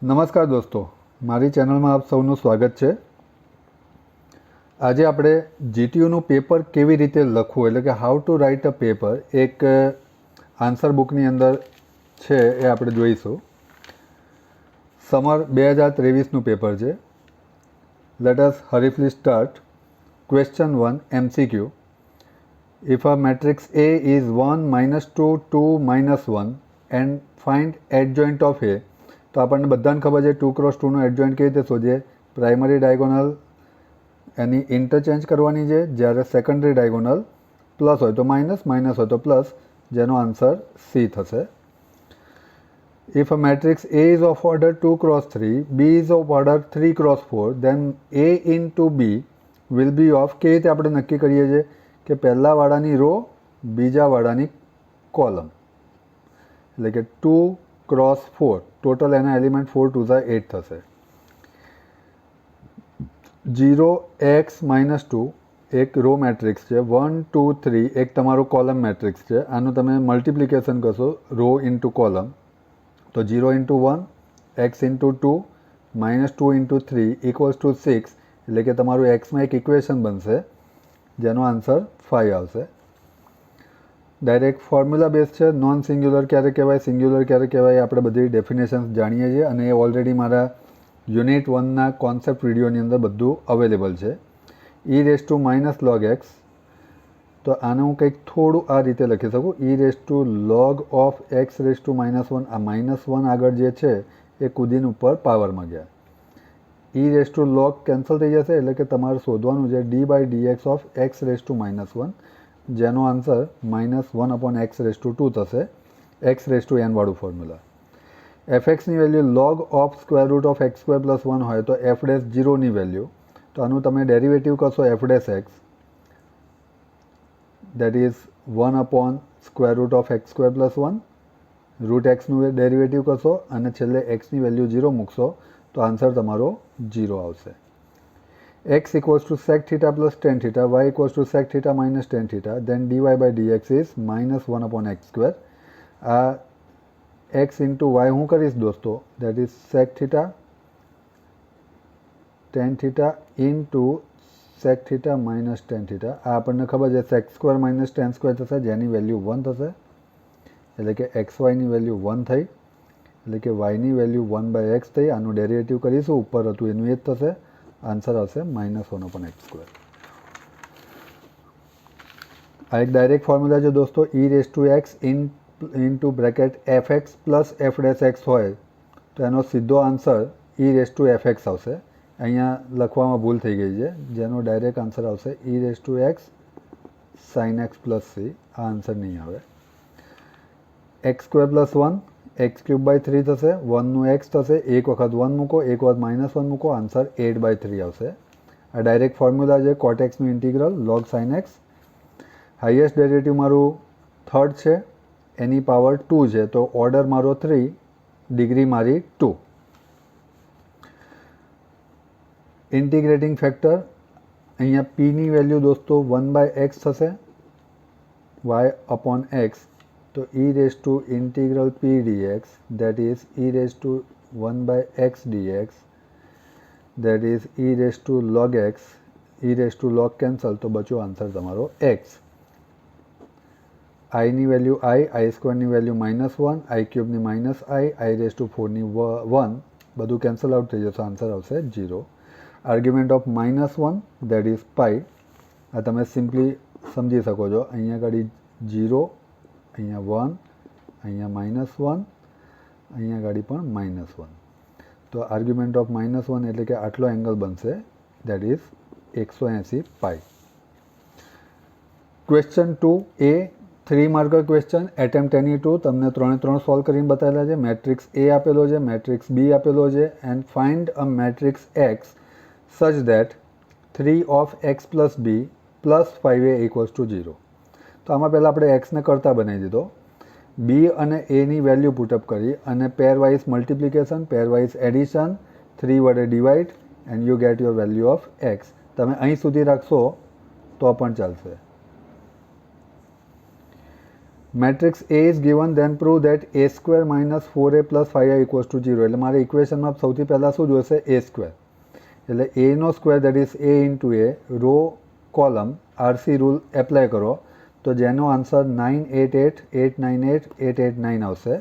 નમસ્કાર દોસ્તો, મારી ચેનલમાં આપ સૌનું સ્વાગત છે। આજે આપણે જીટીયુનું પેપર કેવી રીતે લખવું એટલે કે how to write a paper એક આન્સર બુકની અંદર છે એ આપણે જોઈશું। સમર 2023નું પેપર છે। Let us hurriedly start. Question 1 MCQ। If a matrix A is 1 minus 2 2 minus 1 and find adjoint of A, તો આપણને બધાને ખબર છે 2x2નું એડજોઇન્ટ કેવી રીતે શોધીએ। પ્રાઇમરી ડાયગોનલ એની ઇન્ટરચેન્જ કરવાની છે, જ્યારે સેકન્ડરી ડાયગોનલ પ્લસ હોય તો માઇનસ, માઇનસ હોય તો પ્લસ, જેનો આન્સર સી થશે। If a matrix A is of order 2x3, B is of order 3x4, then A into B will be of, કેવી રીતે આપણે નક્કી કરીએ છીએ કે પહેલાવાળાની રો બીજાવાળાની કોલમ, એટલે કે 2x4 ટોટલ એના એલિમેન્ટ 4 2 8 થશે। 0x-2 એક રો મેટ્રિક્સ છે, 1 2 3 એક તમારું કોલમ મેટ્રિક્સ છે। આનું તમે મલ્ટિપ્લિકેશન કરશો રો ઇન્ટુ કોલમ તો 0 into 1 x into 2 -2 into 3 equals to 6, એટલે કે તમારું એક્સમાં એક ઇક્વેશન બનશે જેનો આન્સર 5 આવશે। ડાયરેક્ટ ફોર્મ્યુલા બેઝ છે। નોન સિંગ્યુલર ક્યારે કહેવાય, સિંગ્યુલર ક્યારે કહેવાય, આપણે બધી ડેફિનેશન્સ જાણીએ છીએ અને એ ઓલરેડી મારા યુનિટ 1ના કોન્સેપ્ટ વિડીયોની અંદર બધું અવેલેબલ છે। e⁻log x, તો આને હું કંઈક થોડું આ રીતે લખી શકું, e⁻log of x⁻−1, આ -1 આગળ જે છે એ કુદીને ઉપર પાવરમાં ગયા। e⁻log કેન્સલ થઈ જશે, એટલે કે તમારે શોધવાનું છે d/dx of x⁻−1, જેનો આન્સર -1/x⁻2 થશે, x⁻n વાળું ફોર્મ્યુલા। fxની value log of square root of x² + 1 હોય તો f'0ની વેલ્યુ, તો આનું તમે ડેરિવેટિવ કરશો f'(x), દેટ ઇઝ 1/સ્ક્વેર રૂટ ઓફ x² + 1, રૂટ એક્સનું ડેરિવેટિવ કરશો અને છેલ્લે એક્સની વેલ્યુ 0 મૂકશો તો આન્સર તમારો 0 આવશે। x equals to sec theta plus tan theta, y equals to sec theta minus tan theta, then dy/dx is -1/x²। આ x into y હું કરીશ દોસ્તો, that is sec theta tan theta into sec theta minus tan theta। આ આપણને ખબર છે sec² minus tan² થશે, જેની વેલ્યુ 1 થશે, એટલે કે xyની વેલ્યુ 1 થઈ, એટલે કે yની વેલ્યુ 1/x થઈ। આનું ડેરિવેટિવ કરીશું, ઉપર હતું એનું એ જ થશે, આન્સર આવશે -1/x²। આ એક ડાયરેક્ટ ફોર્મ્યુલા છે દોસ્તો। e⁻x into bracket fx plus f'(x) હોય તો એનો સીધો આન્સર e⁻fx આવશે। અહીંયા લખવામાં ભૂલ થઈ ગઈ છે, જેનો ડાયરેક્ટ આન્સર આવશે e⁻x sin x plus c। આ આન્સર નહીં આવે। x² + 1 x³/3 થશે, 1નું x થશે, એક વખત 1 મૂકો, એક વખત -1 મૂકો, આન્સર 8/3 આવશે। આ ડાયરેક્ટ ફોર્મ્યુલા છે cot xનું integral log sin x। Highest derivative મારું થર્ડ છે, એની પાવર 2 છે, તો ઓર્ડર મારો 3, ડિગ્રી મારી 2। ઇન્ટિગ્રેટિંગ ફેક્ટર, અહીંયા પીની વેલ્યુ દોસ્તો 1/x થશે, y/x, તો e⁻p dx, that is e⁻1/x dx, that is e⁻log x, e⁻log cancel, તો બચ્યો આન્સર તમારો x। આઈની વેલ્યુ i²ની વેલ્યુ -1, i³ ની -i, i⁻4ની 1, બધું કેન્સલ આઉટ થઈ જશે, આન્સર આવશે 0। આર્ગ્યુમેન્ટ ઓફ -1, દેટ ઇઝ પાઈ। આ તમે સિમ્પલી સમજી શકો છો, અહીંયા આગળ 0, અહીંયા 1, અહીંયા -1, અહીંયા આગળ પણ -1, તો આર્ગ્યુમેન્ટ ઓફ -1 એટલે કે આટલો એંગલ બનશે, that is 180 pi. Question 2A 3 marker question, attempt any 2, તમને 3 સોલ્વ કરીને બતાવેલા છે। મેટ્રિક્સ A આપેલો છે, મેટ્રિક્સ B આપેલો છે, and find a matrix X such that 3 of x plus b plus 5a equals to 0। તો આમાં પહેલાં આપણે એક્સને કરતા બનાવી દીધો, બી અને એની વેલ્યુ પુટઅપ કરી અને પેરવાઇઝ મલ્ટિપ્લિકેશન, પેરવાઇઝ એડિશન, 3 વડે divide and you get your value of x. તમે અહીં સુધી રાખશો તો પણ ચાલશે। Matrix A is given then prove that A square minus 4a plus 5i equals to 0. એટલે મારે ઇક્વેશનમાં સૌથી પહેલાં શું જોઈશે? A square. એટલે એનો square that is A into A, row column RC rule apply કરો તો જેનો આન્સર 9888988889 આવશે.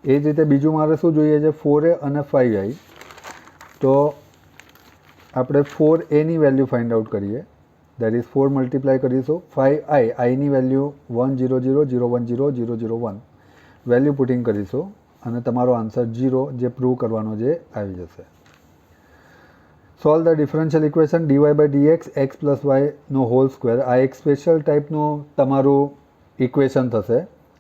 એ જ રીતે બીજું મારે શું જોઈએ છે? 4a અને 5i. તો આપણે 4a ની વેલ્યુ ફાઇન્ડ આઉટ કરીએ. દેટ ઇઝ 4 મલ્ટીપ્લાય કરીશું 5i, આઈની વેલ્યુ 100001001 વેલ્યુ પુટિંગ કરીશું અને તમારો આન્સર 0 જે પ્રૂવ કરવાનો જે આવી જશે. Solve the differential equation dy by dx x plus વાયનો હોલ સ્ક્વેર. આ એક સ્પેશિયલ ટાઈપનું તમારું ઇક્વેશન થશે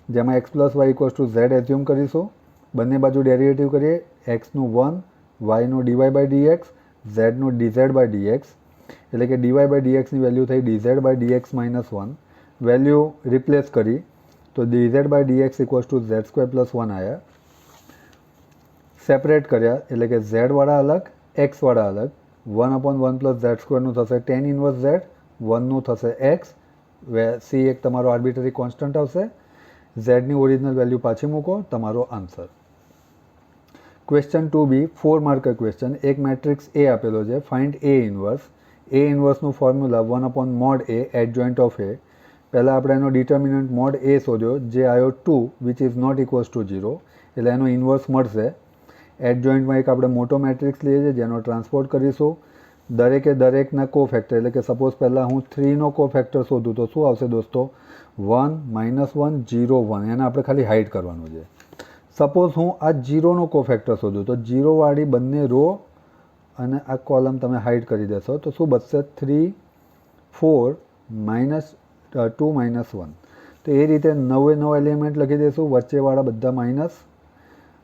જેમાં x પ્લસ y equals to z assume કરીશું. બંને બાજુ ડેરિવેટિવ કરીએ. એક્સનું 1, વાયનું dy બાય dx, ઝેડનું dz બાય dx. એટલે કે dy બાય dxની વેલ્યુ થઈ dz by dx minus 1. Value replace કરી તો dz by dx equals to z square plus 1 આવ્યા. સેપરેટ કર્યા એટલે કે ઝેડવાળા અલગ, એક્સવાળા અલગ. 1/1 પ્લસ ઝેડ સ્ક્વેરનું થશે ટેન ઇન્વર્સ ઝેડ, 1નું થશે એક્સ. સી એક તમારો આર્બિટરી કોન્સ્ટન્ટ આવશે. ઝેડની ઓરિજિનલ વેલ્યુ પાછી મૂકો, તમારો answer. Question 2b 4 mark question. એક મેટ્રિક્સ એ આપેલો છે, ફાઇન્ડ એ ઇન્વર્સ. એ ઇન્વર્સનું formula 1/mod a adjoint of A. પહેલાં આપણે એનો ડિટર્મિનન્ટ મોડ એ શોધ્યો જે આવ્યો 2 which is not equals to 0. એટલે એનો ઇન્વર્સ મળશે. એડજોઇન્ટમાં એક આપણે મોટો મેટ્રિક્સ લઈએ છીએ જેનો ટ્રાન્સપોર્ટ કરીશું. દરેકે દરેકના કોફેક્ટર એટલે કે સપોઝ પહેલાં હું 3નો કોફેક્ટર શોધું તો શું આવશે દોસ્તો? 1, -1, 0, 1. એને આપણે ખાલી હાઇડ કરવાનું છે. સપોઝ હું આ 0નો કોફેક્ટર શોધું તો 0વાળી બંને રો અને આ કોલમ તમે હાઇડ કરી દેશો તો શું બચશે? 3, 4, -2, -1. તો એ રીતે 9 એલિમેન્ટ લખી દઈશું, વચ્ચેવાળા બધા માઇનસ,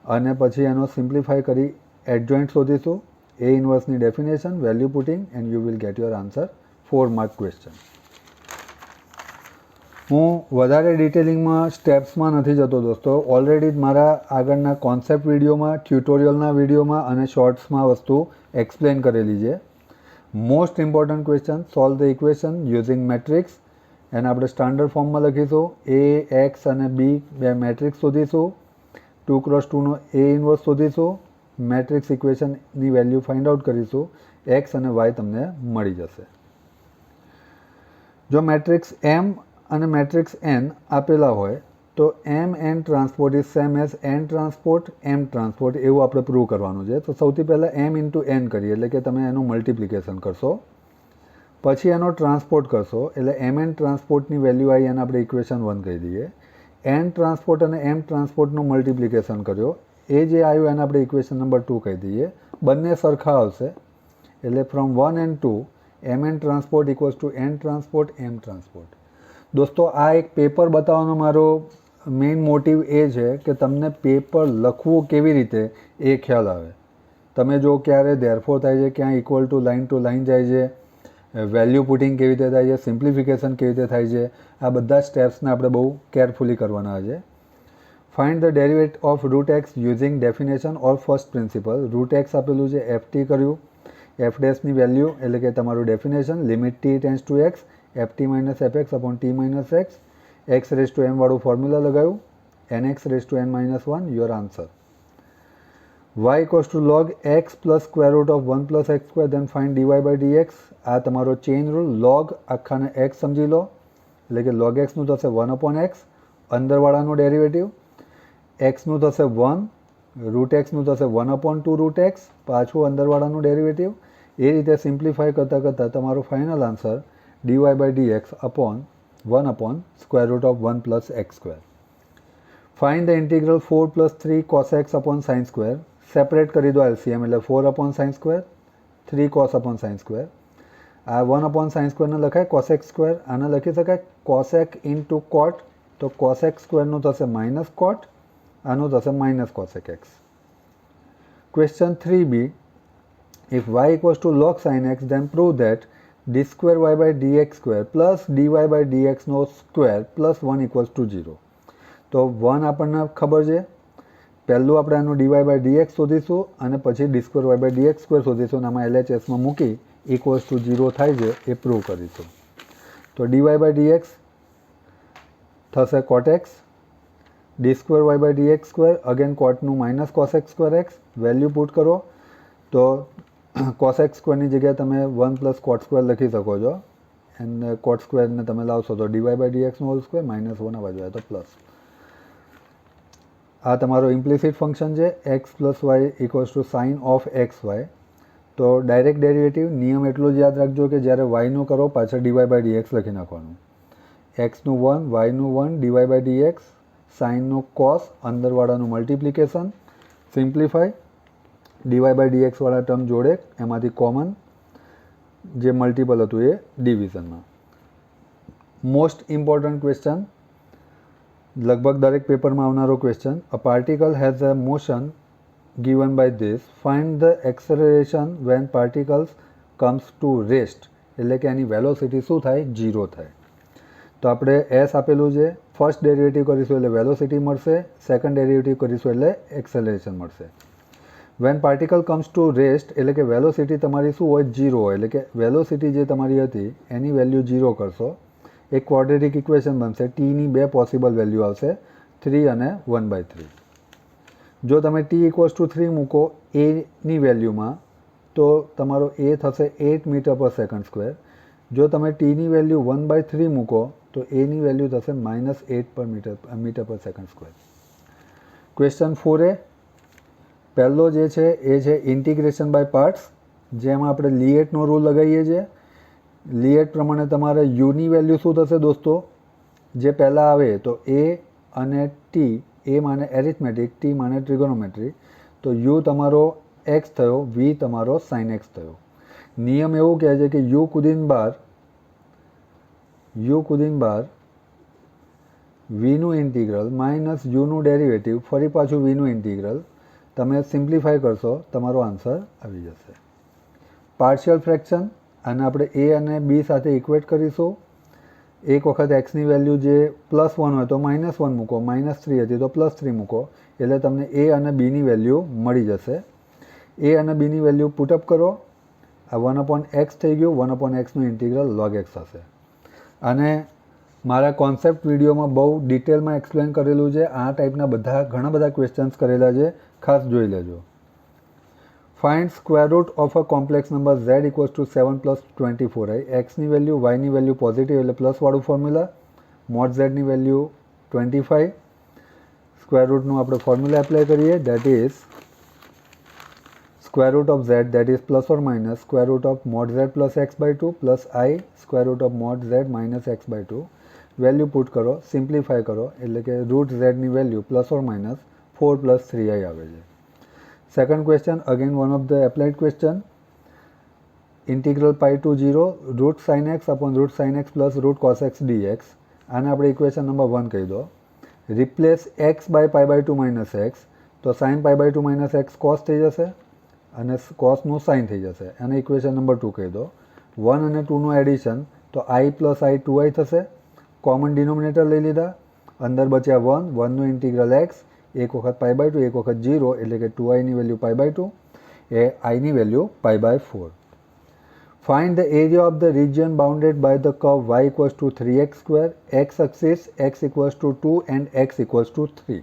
અને પછી એનો સિમ્પ્લિફાય કરી એડજોઇન્ટ શોધીશું. એ ઇન્વર્સની definition, value putting and you will get your answer. 4 mark question. હું વધારે ડિટેલિંગમાં સ્ટેપ્સમાં નથી જતો દોસ્તો. ઓલરેડી જ મારા આગળના કોન્સેપ્ટ વિડીયોમાં, ટ્યુટોરિયલના વિડીયોમાં અને શોર્ટ્સમાં વસ્તુ એક્સપ્લેન કરેલી છે. Most important question, solve the equation using matrix. એને આપણે સ્ટાન્ડર્ડ ફોર્મમાં લખીશું. એ, એક્સ અને બી બે મેટ્રિક્સ શોધીશું. 2x2નો એ ઇન્વર્સ શોધીશું. મેટ્રિક્સ ઇક્વેશનની વેલ્યુ ફાઇન્ડ આઉટ કરીશું. એક્સ અને વાય તમને મળી જશે. જો મેટ્રિક્સ એમ અને મેટ્રિક્સ એન આપેલા હોય તો M N transpose is same as N transpose M transpose, એવું આપણે પ્રૂવ કરવાનું છે. તો સૌથી પહેલાં એમ ઇન્ટુ એન કરીએ એટલે કે તમે એનું મલ્ટિપ્લિકેશન કરશો, પછી એનો ટ્રાન્સપોર્ટ કરશો એટલે એમ એન ટ્રાન્સપોર્ટની વેલ્યુ આવી એને આપણે ઇક્વેશન 1 કહી દઈએ. એન ટ્રાન્સપોર્ટ અને એમ ટ્રાન્સપોર્ટનું મલ્ટિપ્લિકેશન કર્યો એ જે આવ્યું એને આપણે ઇક્વેશન નંબર 2 કહી દઈએ. બંને સરખા આવશે એટલે from 1 and 2 M N transpose equals to N transpose M transpose. દોસ્તો આ એક પેપર બતાવવાનો મારો મેઇન મોટિવ એ છે કે તમને પેપર લખવું કેવી રીતે એ ખ્યાલ આવે. તમે જો ક્યારે ધેરફોર થાય છે, ક્યાં ઇક્વલ ટુ લાઇન જાય છે, વેલ્યુ પુટિંગ કેવી રીતે થાય છે, સિમ્પ્લિફિકેશન કેવી રીતે થાય છે, આ બધા સ્ટેપ્સને આપણે બહુ કેરફુલી કરવાના છે. Find the derivate of root x using definition or first principle. Root x આપેલું છે, એફટી કર્યું. એફ ડેશની વેલ્યુ એટલે કે તમારું definition limit t tends to x ft minus fx upon t minus x. X raise to m વાળું formula લગાવ્યું. nx raise to n minus 1 your answer. y equals to log x plus square root of 1 plus x square then find dy by dx. આ તમારો chain rule. log આખાને x સમજી લો એટલે કે log xનું થશે 1/x, અંદરવાળાનું derivative. xનું થશે 1, root એક્સનું થશે 1/2 root x, પાછું અંદરવાળાનું ડેરિવેટિવ. એ રીતે સિમ્પ્લિફાય કરતાં કરતાં તમારો final answer dy by dx upon 1 square root of 1 plus x square. Find the integral 4 plus 3 cos x upon sine square. Separate કરી દો એલસીએમ એટલે 4 sine square, 3 cos sine square. આ 1 sign સ્ક્વેરને લખાય cos x square. આને લખી શકાય cos x into કોટ. તો cos x સ્ક્વેરનું થશે માઇનસ કોટ, આનું થશે minus cosec x. Question 3b if y equals to log sin x then prove that d square y by dx square plus dy by dx નો square plus 1 equals to 0. તો 1 આપણને ખબર છે. પહેલું આપણે આનું dy by dx શોધીશું અને પછી d square y by dx square શોધીશું અને આમાં LHSમાં મૂકી ઇક્વલ્સ ટુ 0 થાય છે એ પ્રૂવ કરીશું. તો dy by dx થશે cot x, d2y/dx², અગેન કોટનું માઇનસ cos(x²x), વેલ્યુ પુટ કરો તો cos(x²) ની જગ્યાએ તમે 1 + cot² લખી શકો છો, એન્ડ cot² ને તમે લાવશો તો dy/dx² -1 આ બાજુ આવે તો પ્લસ. આ તમારો ઇમ્પ્લિસિટ ફંક્શન છે x + y = sin of xy. તો ડાયરેક્ટ ડેરિવેટિવ નિયમ એટલો જ યાદ રાખજો કે જ્યારે yનું કરો પાછળ dy/dx લખી નાખવાનું. xનું 1, yનું 1, dy/dx, સાઇનનું cos, અંદરવાળાનું મલ્ટિપ્લિકેશન, સિમ્પ્લિફાય, dy/dx વાળા ટર્મ જોડે એમાંથી કોમન જે મલ્ટિપલ હતું એ ડિવિઝનમાં. મોસ્ટ ઇમ્પોર્ટન્ટ ક્વેશ્ચન, લગભગ દરેક પેપરમાં આવનારો question. A particle has a motion given by this, find the acceleration when particles comes to rest, એટલે કે એની વેલોસિટી શું થાય? 0 થાય. તો આપણે s આપેલું છે, ફર્સ્ટ ડેરિવેટિવ કરીશું એટલે વેલોસિટી મળશે, સેકન્ડ ડેરિવેટિવ કરીશું એટલે એક્સેલરેશન મળશે. When particle comes to rest એટલે કે વેલોસિટી તમારી શું હોય? 0 હોય. એટલે કે વેલોસિટી જે તમારી હતી એની વેલ્યુ 0 કરશો, એક ક્વોડ્રેટિક ઇક્વેશન બનશે. ટીની બે પોસિબલ વેલ્યુ આવશે, 3 અને 1/3. જો તમે t = 3 મૂકો એની વેલ્યુમાં તો તમારો એ થશે 8 મીટર/સેકન્ડ². જો તમે ટીની વેલ્યુ 1/3 મૂકો તો એની વેલ્યુ થશે -8 મીટર/સેકન્ડ². ક્વેશ્ચન 4a, પહેલો જે છે એ છે ઇન્ટિગ્રેશન બાય પાર્ટ્સ, જેમાં આપણે લિએટનો રૂલ લગાવીએ છીએ. લિએટ પ્રમાણે તમારે યુની વેલ્યુ શું થશે દોસ્તો? જે પહેલાં આવે તો a અને t, એ માને એરિથમેટિક, t માને ટ્રિગોનોમેટ્રી. તો u તમારો x થયો, v તમારો sin x થયો. નિયમ એવું કહે છે કે u કુદીન બાર vનું ઇન્ટિગ્રલ માઇનસ uનું ડેરિવેટિવ, ફરી પાછું vનું ઇન્ટિગ્રલ. તમે સિમ્પ્લિફાય કરશો તમારો આન્સર આવી જશે. પાર્શિયલ ફ્રેક્શન, આને આપણે a અને b સાથે ઇક્વેટ કરીશું. એક વખત એક્સની વેલ્યુ જે +1 હોય તો -1 મૂકો, -3 હતી તો +3 મૂકો, એટલે તમને એ અને બીની વેલ્યુ મળી જશે. એ અને બીની વેલ્યુ પુટઅપ કરો, આ 1/x થઈ ગયું, 1/xનું ઇન્ટિગ્રલ log x હશે. અને મારા કોન્સેપ્ટ વિડીયોમાં બહુ ડિટેલમાં એક્સપ્લેન કરેલું છે. આ ટાઈપના ઘણા બધા ક્વેશ્ચન્સ કરેલા છે, ખાસ જોઈ લેજો. Find square root of a complex number z = 7 + 24i. એક્સની વેલ્યુ, વાયની વેલ્યુ પોઝિટિવ એટલે પ્લસવાળું ફોર્મ્યુલા, મોડ ઝેડની વેલ્યુ 25. સ્ક્વેર રૂટનું આપણે ફોર્મ્યુલા એપ્લાય કરીએ, that is square root of z, that is plus or minus square root of mod z plus x/2 plus I square root of mod z minus x/2. Value put કરો, simplify કરો એટલે કે route ઝેડની value +or- 4 + 3i આવે છે. Second question, again one of the applied question. Integral π to 0 root sin x upon root sin x plus root cos x dx. આને આપણે equation number 1 કહી દો. રિપ્લેસ x બાય π/2 - x, તો sin π/2 - x cos થઈ જશે અને cosનું sin થઈ જશે. અને ઇક્વેશન નંબર 2 કહી દો. 1 અને 2નું એડિશન, તો i + i 2i થશે. કોમન ડિનોમિનેટર લઈ લીધા, અંદર બચ્યા 1, 1નું ઇન્ટિગ્રલ x, એક વખત π/2, એક વખત 0, એટલે કે 2iની વેલ્યુ π/2, એ iની value π/4. Find the area of the region bounded by the curve y = 3x², x axis x = 2 and x = 3.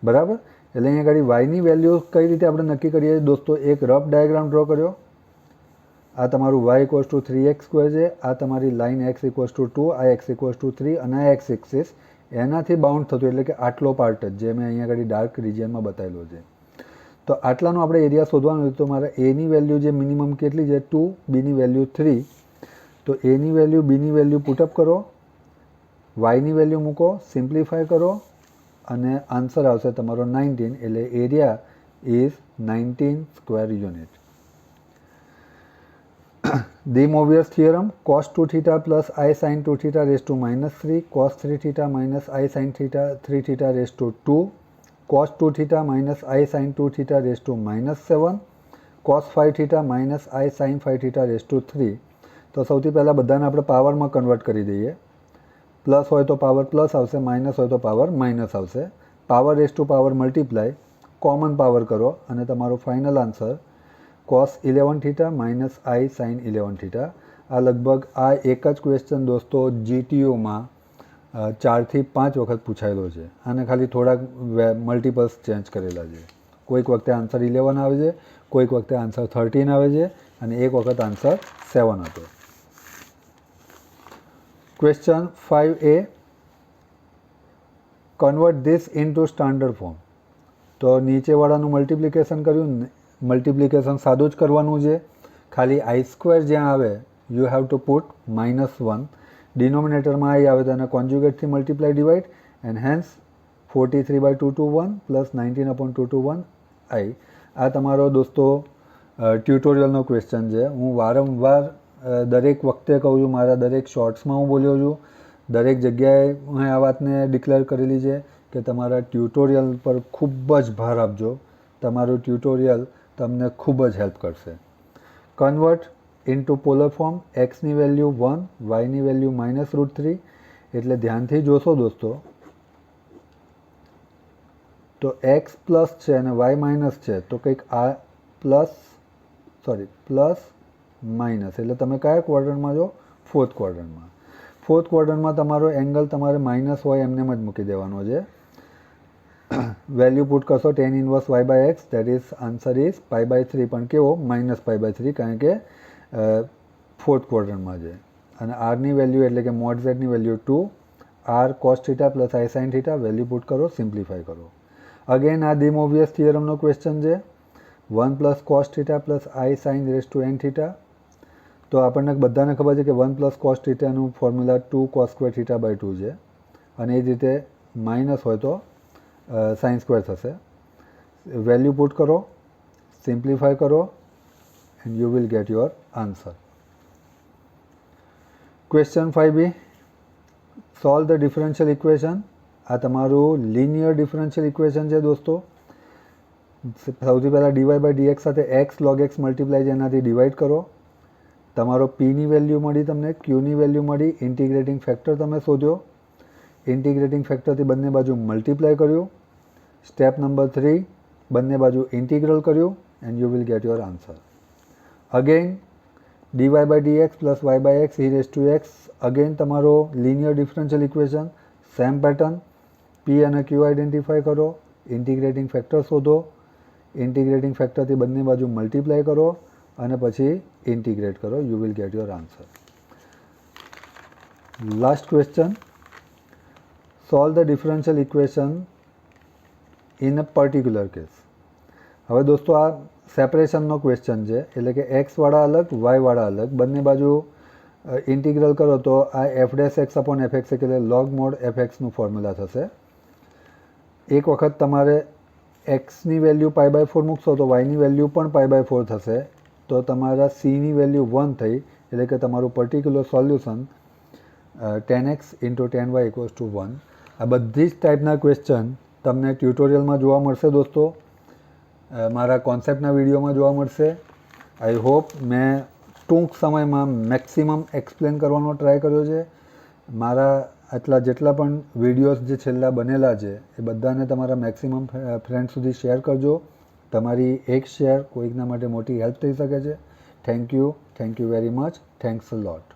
બરાબર? એટલે અહીંયા આગળ વાયની વેલ્યુ કઈ રીતે આપણે નક્કી કરીએ દોસ્તો? એક રફ ડાયાગ્રામ ડ્રો કર્યો. આ તમારું y = 3x² છે, આ તમારી લાઇન x = 2, આ x = 3 અને આ x એક્સિસ એનાથી બાઉન્ડ થતું, એટલે કે આટલો પાર્ટ જ જે મેં અહીંયા આગળ ડાર્ક રિજિયનમાં બતાવેલો છે. તો આટલાનો આપણે એરિયા શોધવાનો છે. તો મારે એની વેલ્યુ જે મિનિમમ કેટલી છે 2, બીની વેલ્યુ 3. તો એની વેલ્યુ, બીની વેલ્યુ પુટઅપ કરો, વાયની વેલ્યુ મૂકો, સિમ્પ્લિફાય કરો અને આન્સર આવશે તમારો 19, એટલે area is 19 square unit. De Moivre's theorem, cos 2θ plus I sin 2θ raised to -3, cos 3θ minus I sin 3θ raised to 2, cos 2θ minus I sin 2θ raised to -7, cos 5θ minus I sin 5θ raised to 3. તો સૌથી પહેલાં બધાને આપણે પાવરમાં convert કરી દઈએ. Plus હોય તો પાવર પ્લસ આવશે, માઇનસ હોય તો પાવર માઇનસ આવશે. Power raise to power multiply, common power કરો અને તમારો final answer cos 11θ minus I sin 11θ. આ લગભગ આ એક જ ક્વેશ્ચન દોસ્તો GTUમાં 4થી 5 વખત પૂછાયેલો છે. આને ખાલી થોડાક મલ્ટિપલ્સ ચેન્જ કરેલા છે. કોઈક વખતે આન્સર 11 આવે છે, કોઈક વખતે આન્સર 13 આવે છે અને એક વખત આન્સર 7 હતો. Question 5A, convert this into standard form. તો નીચેવાળાનું મલ્ટિપ્લિકેશન કર્યું, મલ્ટિપ્લિકેશન સાદું જ કરવાનું છે. ખાલી i² જ્યાં આવે યુ હેવ ટુ પુટ -1. ડિનોમિનેટરમાં i આવે તો એને કોન્જ્યુગેટથી multiply divide and hence 43/221 plus 19/221 i. આ તમારો દોસ્તો ટ્યુટોરિયલનો ક્વેશ્ચન છે. હું વારંવાર દરેક વખતે કહું છું, મારા દરેક શોર્ટ્સમાં હું બોલ્યો છું, દરેક જગ્યાએ હું આ વાતને ડિક્લેર કરેલી છે કે તમારા ટ્યુટોરિયલ પર ખૂબ જ ભાર આપજો. તમારું ટ્યુટોરિયલ તમને ખૂબ જ હેલ્પ કરશે. Convert into polar form. એક્સની વેલ્યુ 1, વાયની વેલ્યુ -√3. એટલે ધ્યાનથી જોશો દોસ્તો તો એક્સ પ્લસ છે અને વાય માઇનસ છે, તો કંઈક આ પ્લસ માઇનસ, એટલે તમે કયા ક્વોડ્રન્ટમાં જો? ફોર્થ ક્વોડ્રન્ટમાં. ફોર્થ ક્વોડ્રન્ટમાં તમારો એંગલ તમારે માઇનસ હોય એમને જ મૂકી દેવાનો છે. વેલ્યુ પુટ કરશો tan inverse y/x, that is answer is π/3, પણ કેવો? -π/3, કારણ કે ફોર્થ ક્વોડ્રન્ટમાં છે. અને આરની વેલ્યુ એટલે કે મોડ ઝેડની value 2, r cos θ plus i sin θ. Value put કરો, સિમ્પ્લિફાય કરો. અગેન આ ડીમ ઓબ્વિયસ થિયરમનો ક્વેશ્ચન છે. 1 plus cos θ plus i sin n θ. તો આપણને બધાને ખબર છે કે 1 પ્લસ cos θનું ફોર્મ્યુલા 2 cos² θ/2 છે, અને એ જ રીતે માઇનસ હોય તો sin² થશે. વેલ્યુ પુટ કરો, સિમ્પ્લિફાય કરો and you will get your answer. Question 5B, solve the differential equation. આ તમારું લિનિયર ડિફરન્શિયલ ઇક્વેશન છે દોસ્તો. સૌથી પહેલાં dy/dx સાથે x log x મલ્ટીપ્લાય છે એનાથી ડિવાઈડ કરો. તમારો પીની વેલ્યુ મળી, તમને ક્યુની વેલ્યુ મળી, ઇન્ટિગ્રેટિંગ ફેક્ટર તમે શોધ્યો, ઇન્ટિગ્રેટિંગ ફેક્ટરથી બંને બાજુ મલ્ટીપ્લાય કર્યું. સ્ટેપ નંબર 3, બંને બાજુ ઇન્ટિગ્રલ કર્યું and you will get your answer. Again dy/dx plus y/x e⁻x. Again તમારો linear differential equation, same pattern. P અને ક્યુ આઈડેન્ટિફાય કરો, ઇન્ટિગ્રેટિંગ ફેક્ટર શોધો, ઇન્ટિગ્રેટિંગ ફેક્ટરથી બંને બાજુ મલ્ટીપ્લાય કરો અને પછી ઇન્ટિગ્રેટ કરો. You will get your answer. Last question, solve the differential equation in a particular case. હવે દોસ્તો આ સેપરેશનનો ક્વેશ્ચન છે, એટલે કે એક્સવાળા અલગ, વાયવાળા અલગ, બંને બાજુ ઇન્ટિગ્રલ કરો તો આ f'(x/fx) એટલે log mod fxનું ફોર્મ્યુલા થશે. એક વખત તમારે એક્સની વેલ્યુ π/4 મૂકશો તો વાયની વેલ્યુ પણ π/4 થશે, તો તમારા સીની વેલ્યુ 1 થઈ, એટલે કે તમારું particular solution tan x × tan y = 1. આ બધી જ ટાઈપના ક્વેશ્ચન તમને ટ્યુટોરિયલમાં જોવા મળશે દોસ્તો, મારા કોન્સેપ્ટના વિડીયોમાં જોવા મળશે. આઈ હોપ મેં ટૂંક સમયમાં મેક્સિમમ એક્સપ્લેન કરવાનો ટ્રાય કર્યો છે. મારા આટલા જેટલા પણ વિડીયોઝ જે છેલ્લા બનેલા છે એ બધાને તમારા મેક્સિમમ ફ્રેન્ડ સુધી શેર કરજો. તમારી એક શેર કોઈકના માટે મોટી હેલ્પ થઈ શકે છે. Thank you very much. Thanks a lot.